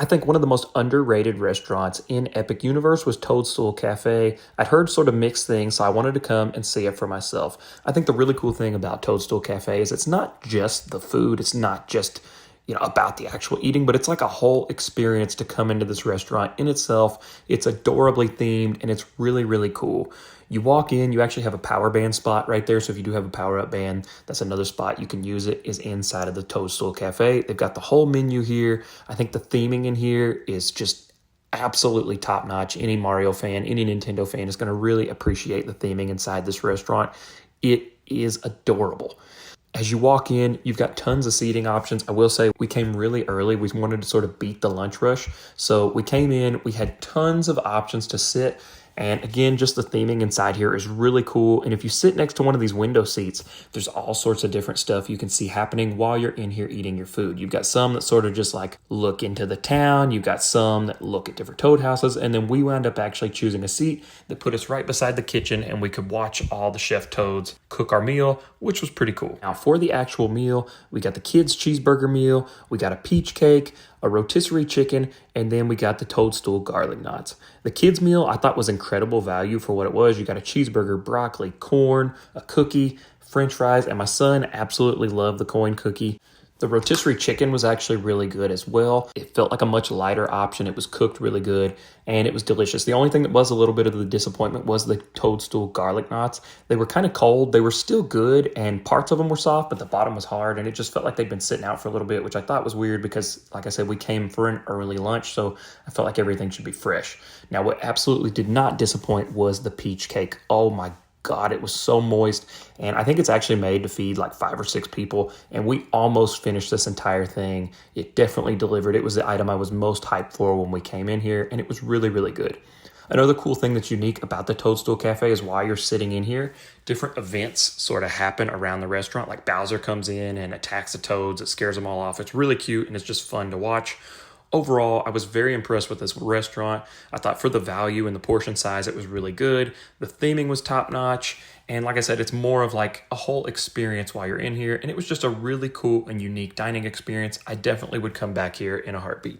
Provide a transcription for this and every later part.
I think one of the most underrated restaurants in Epic Universe was Toadstool Cafe. I'd heard sort of mixed things, so I wanted to come and see it for myself. I think the really cool thing about Toadstool Cafe is it's not just the food, it's not just about the actual eating, but it's like a whole experience to come into this restaurant in itself. It's adorably themed and it's really, really cool. You walk in, you actually have a power band spot right there. So if you do have a power up band, that's another spot you can use it, is inside of the Toadstool Cafe. They've got the whole menu here. I think the theming in here is just absolutely top notch. Any Mario fan, any Nintendo fan is going to really appreciate the theming inside this restaurant. It is adorable. As you walk in, you've got tons of seating options. I will say we came really early. We wanted to sort of beat the lunch rush. So we came in, we had tons of options to sit. And again, just the theming inside here is really cool. And if you sit next to one of these window seats, there's all sorts of different stuff you can see happening while you're in here eating your food. You've got some that sort of just like look into the town. You've got some that look at different toad houses. And then we wound up actually choosing a seat that put us right beside the kitchen, and we could watch all the chef toads cook our meal, which was pretty cool. Now for the actual meal, we got the kids' cheeseburger meal. We got a peach cake, a rotisserie chicken, and then we got the toadstool garlic knots. The kids' meal I thought was incredible value for what it was. You got a cheeseburger, broccoli, corn, a cookie, french fries, and my son absolutely loved the coin cookie. The rotisserie chicken was actually really good as well. It felt like a much lighter option. It was cooked really good, and it was delicious. The only thing that was a little bit of the disappointment was the toadstool garlic knots. They were kind of cold. They were still good, and parts of them were soft, but the bottom was hard, and it just felt like they'd been sitting out for a little bit, which I thought was weird because, like I said, we came for an early lunch, so I felt like everything should be fresh. Now, what absolutely did not disappoint was the peach cake. Oh my God, it was so moist, and I think it's actually made to feed like 5 or 6 people, and we almost finished this entire thing. It definitely delivered. It was the item I was most hyped for when we came in here, and it was really, really good. Another cool thing that's unique about the Toadstool Cafe is while you're sitting in here, different events sort of happen around the restaurant, like Bowser comes in and attacks the toads. It scares them all off. It's really cute, and it's just fun to watch. Overall, I was very impressed with this restaurant. I thought for the value and the portion size, it was really good. The theming was top notch. And like I said, it's more of like a whole experience while you're in here. And it was just a really cool and unique dining experience. I definitely would come back here in a heartbeat.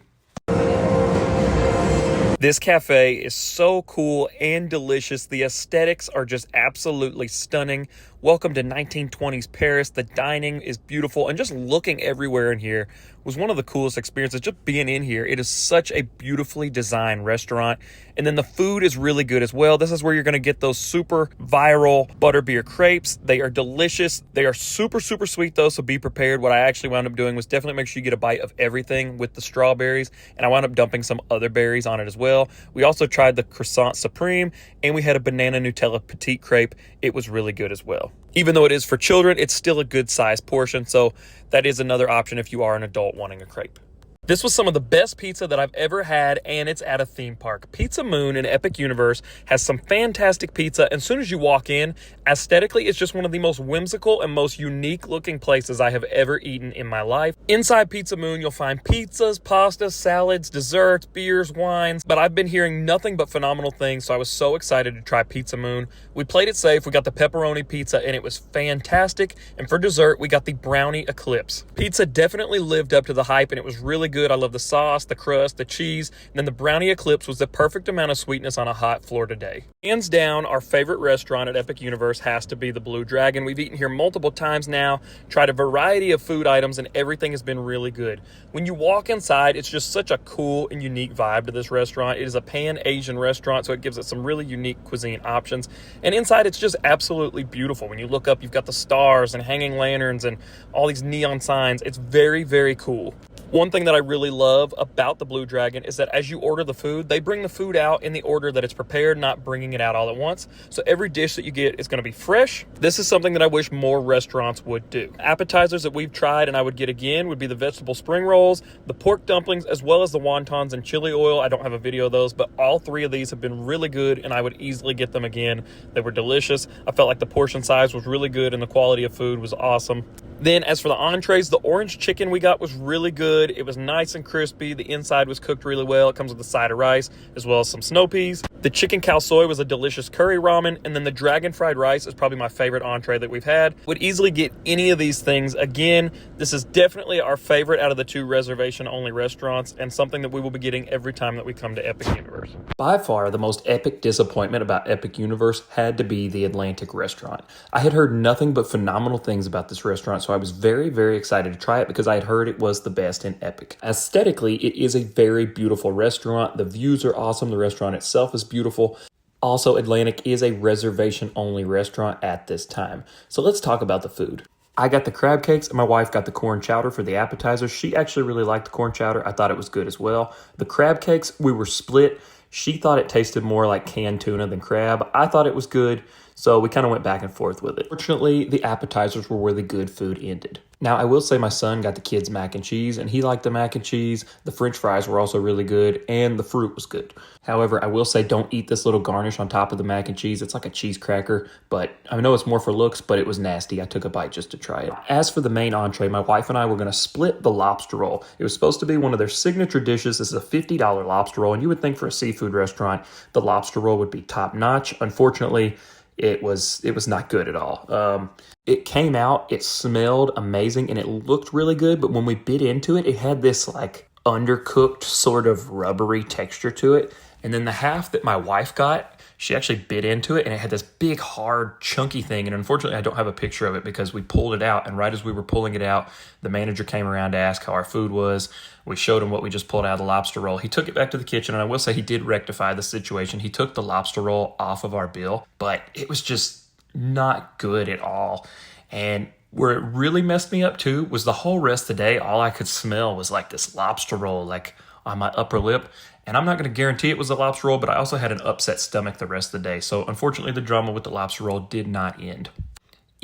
This cafe is so cool and delicious. The aesthetics are just absolutely stunning. Welcome to 1920s Paris. The dining is beautiful, and just looking everywhere in here was one of the coolest experiences. Just being in here, it is such a beautifully designed restaurant, and then the food is really good as well. This is where you're going to get those super viral butterbeer crepes. They are delicious. They are super, super sweet though, so be prepared. What I actually wound up doing was definitely make sure you get a bite of everything with the strawberries, and I wound up dumping some other berries on it as well. We also tried the croissant supreme, and we had a banana Nutella petite crepe. It was really good as well. Even though it is for children, it's still a good size portion, so that is another option if you are an adult wanting a crepe. This was some of the best pizza that I've ever had, and it's at a theme park. Pizza Moon in Epic Universe has some fantastic pizza, and as soon as you walk in, aesthetically, it's just one of the most whimsical and most unique looking places I have ever eaten in my life. Inside Pizza Moon, you'll find pizzas, pastas, salads, desserts, beers, wines, but I've been hearing nothing but phenomenal things, so I was so excited to try Pizza Moon. We played it safe. We got the pepperoni pizza, and it was fantastic, and for dessert, we got the brownie eclipse. Pizza definitely lived up to the hype, and it was really good. I love the sauce, the crust, the cheese, and then the brownie eclipse was the perfect amount of sweetness on a hot Florida day. Hands down, our favorite restaurant at Epic Universe has to be the Blue Dragon. We've eaten here multiple times now, tried a variety of food items, and everything has been really good. When you walk inside, it's just such a cool and unique vibe to this restaurant. It is a pan-Asian restaurant, so it gives it some really unique cuisine options. And inside, it's just absolutely beautiful. When you look up, you've got the stars and hanging lanterns and all these neon signs. It's very, very cool. One thing that I really love about the Blue Dragon is that as you order the food, they bring the food out in the order that it's prepared, not bringing it out all at once. So every dish that you get is going to be fresh. This is something that I wish more restaurants would do. Appetizers that we've tried and I would get again would be the vegetable spring rolls, the pork dumplings, as well as the wontons and chili oil. I don't have a video of those, but all 3 of these have been really good and I would easily get them again. They were delicious. I felt like the portion size was really good and the quality of food was awesome. Then as for the entrees, the orange chicken we got was really good. It was nice and crispy. The inside was cooked really well. It comes with a side of rice as well as some snow peas. The chicken khao soi was a delicious curry ramen. And then the dragon fried rice is probably my favorite entree that we've had. Would easily get any of these things. Again, this is definitely our favorite out of the 2 reservation-only restaurants and something that we will be getting every time that we come to Epic Universe. By far, the most epic disappointment about Epic Universe had to be the Atlantic restaurant. I had heard nothing but phenomenal things about this restaurant, so I was very, very excited to try it because I had heard it was the best in Epic. Aesthetically, it is a very beautiful restaurant. The views are awesome. The restaurant itself is beautiful. Also, Atlantic is a reservation-only restaurant at this time. So let's talk about the food. I got the crab cakes and my wife got the corn chowder for the appetizers. She actually really liked the corn chowder. I thought it was good as well. The crab cakes, we were split. She thought it tasted more like canned tuna than crab. I thought it was good, so we kind of went back and forth with it. Fortunately, the appetizers were where the good food ended. Now, I will say my son got the kids mac and cheese, and he liked the mac and cheese. The french fries were also really good, and the fruit was good. However, I will say don't eat this little garnish on top of the mac and cheese. It's like a cheese cracker, but I know it's more for looks, but it was nasty. I took a bite just to try it. As for the main entree, my wife and I were going to split the lobster roll. It was supposed to be one of their signature dishes. This is a $50 lobster roll, and you would think for a seafood restaurant, the lobster roll would be top notch. Unfortunately, it was not good at all. It came out, it smelled amazing, and it looked really good, but when we bit into it, it had this like undercooked sort of rubbery texture to it. And then the half that my wife got, she actually bit into it, and it had this big, hard, chunky thing. And unfortunately, I don't have a picture of it because we pulled it out. And right as we were pulling it out, the manager came around to ask how our food was. We showed him what we just pulled out of the lobster roll. He took it back to the kitchen, and I will say he did rectify the situation. He took the lobster roll off of our bill, but it was just not good at all. And where it really messed me up too was the whole rest of the day, all I could smell was like this lobster roll, like on my upper lip. And I'm not going to guarantee it was a lobster roll, but I also had an upset stomach the rest of the day. So unfortunately, the drama with the lobster roll did not end.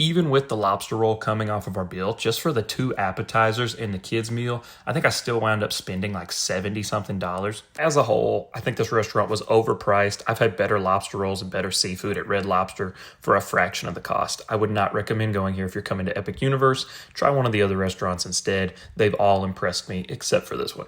Even with the lobster roll coming off of our bill, just for the 2 appetizers and the kids' meal, I think I still wound up spending like $70-something. As a whole, I think this restaurant was overpriced. I've had better lobster rolls and better seafood at Red Lobster for a fraction of the cost. I would not recommend going here if you're coming to Epic Universe. Try one of the other restaurants instead. They've all impressed me except for this one.